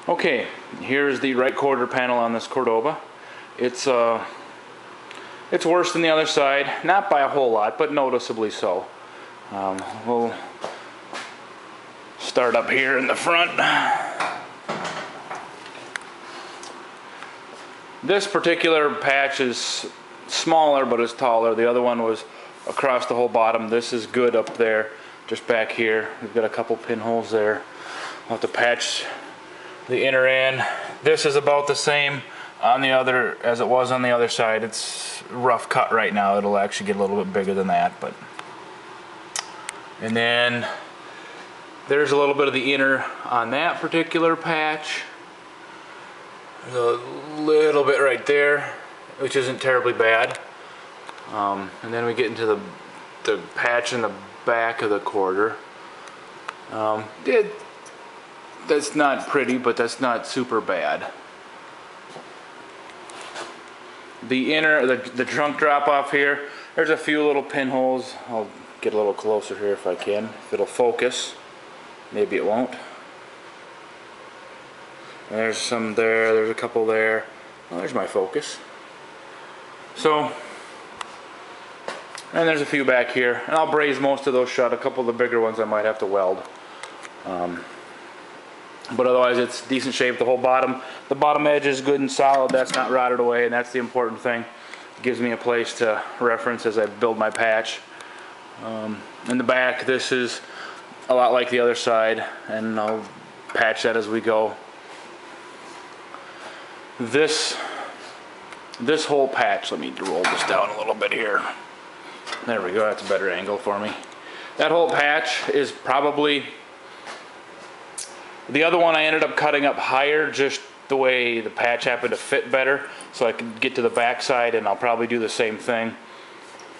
Okay, here's the right quarter panel on this Cordoba. It's worse than the other side, not by a whole lot, but noticeably so. We'll start up here in the front. This particular patch is smaller, but it's taller. The other one was across the whole bottom. This is good up there, just back here. We've got a couple pinholes there. I'll have to patch the inner end. This is about the same on the other as it was on the other side. It's rough cut right now. It'll actually get a little bit bigger than that, but and then there's a little bit of the inner on that particular patch. There's a little bit right there, which isn't terribly bad. And then we get into the patch in the back of the quarter. That's not pretty, but that's not super bad. The inner, the trunk drop off here, there's a few little pinholes. I'll get a little closer here if I can, if it'll focus. Maybe it won't. There's some there, there's a couple there. Well, there's my focus. So, and there's a few back here. And I'll braze most of those shut. A couple of the bigger ones I might have to weld. But otherwise it's decent shape. The bottom edge is good and solid. That's not rotted away, and that's the important thing. It gives me a place to reference as I build my patch. In the back, this is a lot like the other side, and I'll patch that as we go. This whole patch, let me roll this down a little bit here. There we go, that's a better angle for me. That whole patch is probably, the other one I ended up cutting up higher just the way the patch happened to fit better, so I could get to the back side, and I'll probably do the same thing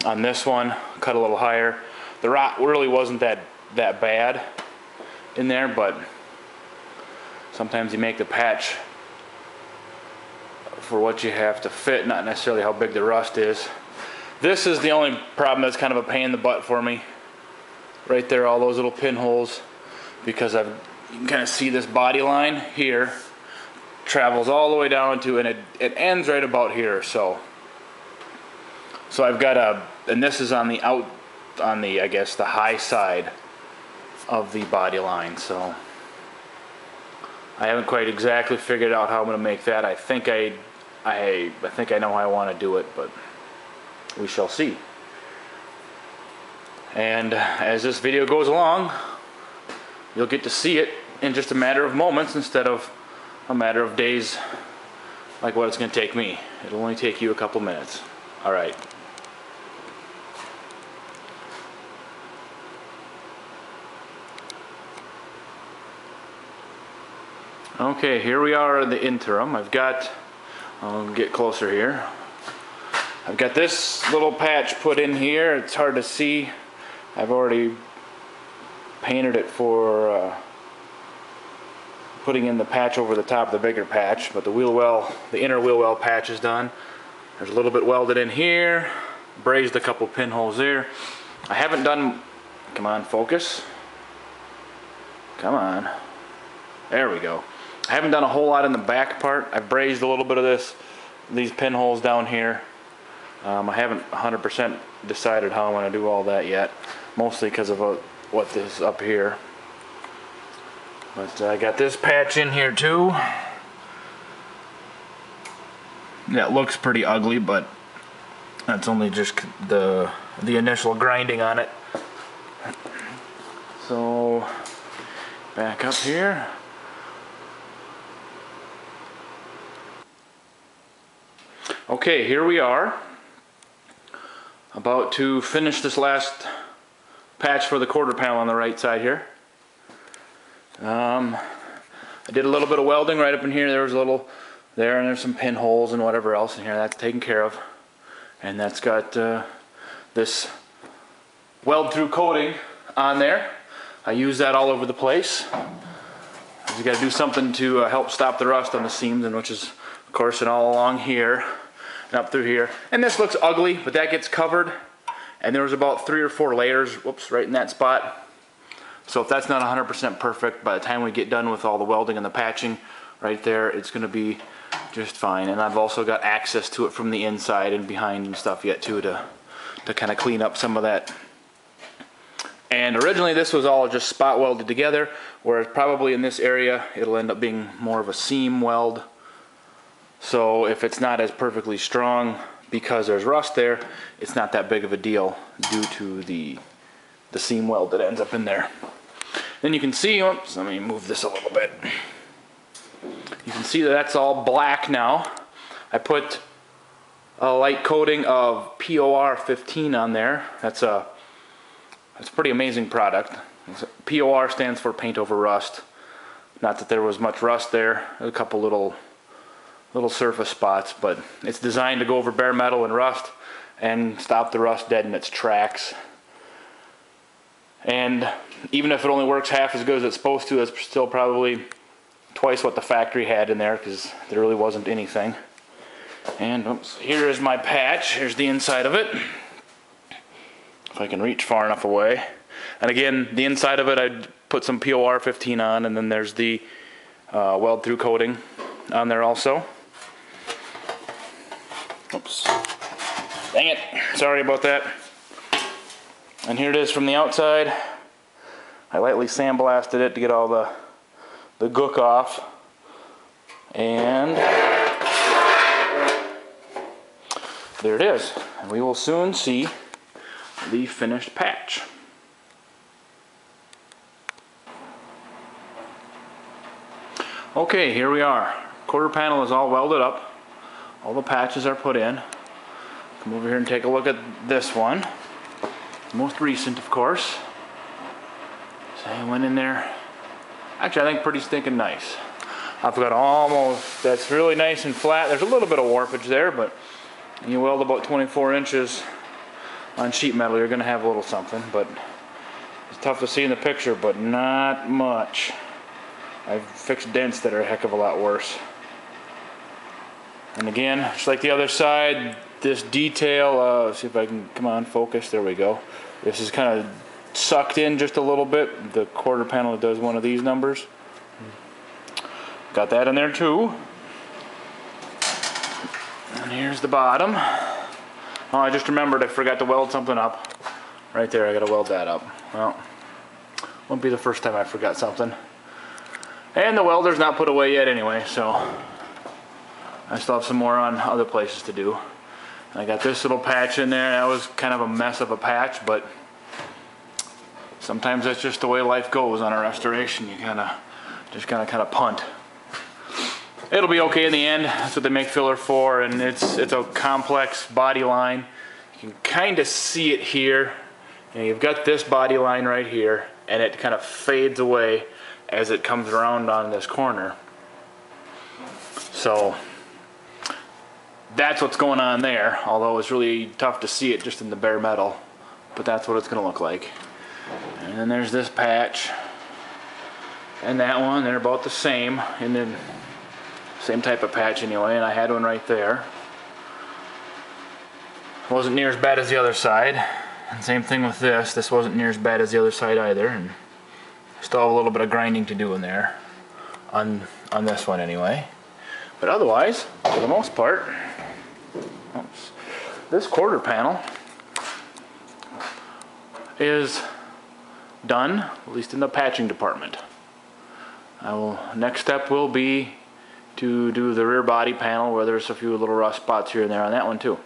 on this one, cut a little higher. The rot really wasn't that bad in there, but sometimes you make the patch for what you have to fit, not necessarily how big the rust is. This is the only problem that's kind of a pain in the butt for me. Right there, all those little pinholes, because you can kind of see this body line here travels all the way down to, and it ends right about here. So I've got and this is on the I guess the high side of the body line. So I haven't quite exactly figured out how I'm going to make that. I think I know how I want to do it, but we shall see. And as this video goes along, you'll get to see it in just a matter of moments instead of a matter of days like what it's going to take me. It'll only take you a couple minutes. All right. Okay, here we are in the interim. I'll get closer here. I've got this little patch put in here. It's hard to see. I've already painted it for putting in the patch over the top of the bigger patch, but the inner wheel well patch is done. There's a little bit welded in here, brazed a couple pinholes there. I haven't done, come on, focus. Come on. There we go. I haven't done a whole lot in the back part. I've brazed a little bit of these pinholes down here. I haven't 100% decided how I want to do all that yet, mostly because of what this is up here. But I got this patch in here too. That looks pretty ugly, but that's only just the initial grinding on it. So back up here. Okay, here we are, about to finish this last patch for the quarter panel on the right side here. I did a little bit of welding right up in here. There was a little there, and there's some pinholes and whatever else in here. That's taken care of, and that's got this weld through coating on there. I use that all over the place. You got to do something to help stop the rust on the seams, and which is of course and all along here and up through here. And this looks ugly, but that gets covered, and there was about 3 or 4 layers, whoops, right in that spot. So if that's not 100% perfect, by the time we get done with all the welding and the patching, right there, it's going to be just fine. And I've also got access to it from the inside and behind and stuff yet too, to kind of clean up some of that. And originally this was all just spot welded together, whereas probably in this area it'll end up being more of a seam weld. So if it's not as perfectly strong because there's rust there, it's not that big of a deal due to the seam weld that ends up in there. Then you can see, oops, let me move this a little bit. You can see that that's all black now. I put a light coating of POR 15 on there. That's a pretty amazing product. POR stands for paint over rust. Not that there was much rust there. A couple little surface spots, but it's designed to go over bare metal and rust and stop the rust dead in its tracks. And even if it only works half as good as it's supposed to, it's still probably twice what the factory had in there, because there really wasn't anything. And oops, here is my patch. Here's the inside of it, if I can reach far enough away. And again, the inside of it, I put some POR 15 on, and then there's the weld through coating on there also. Oops, dang it, sorry about that. And here it is from the outside. I lightly sandblasted it to get all the gook off. And there it is. And we will soon see the finished patch. Okay, here we are. Quarter panel is all welded up. All the patches are put in. Come over here and take a look at this one. Most recent, of course. So I went in there. Actually, I think pretty stinking nice. I've got almost, that's really nice and flat. There's a little bit of warpage there, but when you weld about 24 inches on sheet metal, you're going to have a little something. But it's tough to see in the picture, but not much. I've fixed dents that are a heck of a lot worse. And again, just like the other side, this detail, see if I can, come on, focus, there we go. This is kind of sucked in just a little bit. The quarter panel does one of these numbers. Got that in there too. And here's the bottom. Oh, I just remembered I forgot to weld something up. Right there, I gotta weld that up. Well, won't be the first time I forgot something. And the welder's not put away yet anyway, so I still have some more on other places to do. I got this little patch in there. That was kind of a mess of a patch, but sometimes that's just the way life goes on a restoration. You just kind of punt. It'll be okay in the end. That's what they make filler for, and it's a complex body line. You can kind of see it here. And you've got this body line right here, and it kind of fades away as it comes around on this corner. So that's what's going on there, although it's really tough to see it just in the bare metal, but that's what it's going to look like. And then there's this patch and that one. They're about the same, and then same type of patch anyway, and I had one right there. It wasn't near as bad as the other side, and same thing with this. This wasn't near as bad as the other side either, and still have a little bit of grinding to do in there on this one anyway. But otherwise, for the most part, oops, this quarter panel is done, at least in the patching department. Next step will be to do the rear body panel, where there's a few little rust spots here and there on that one too.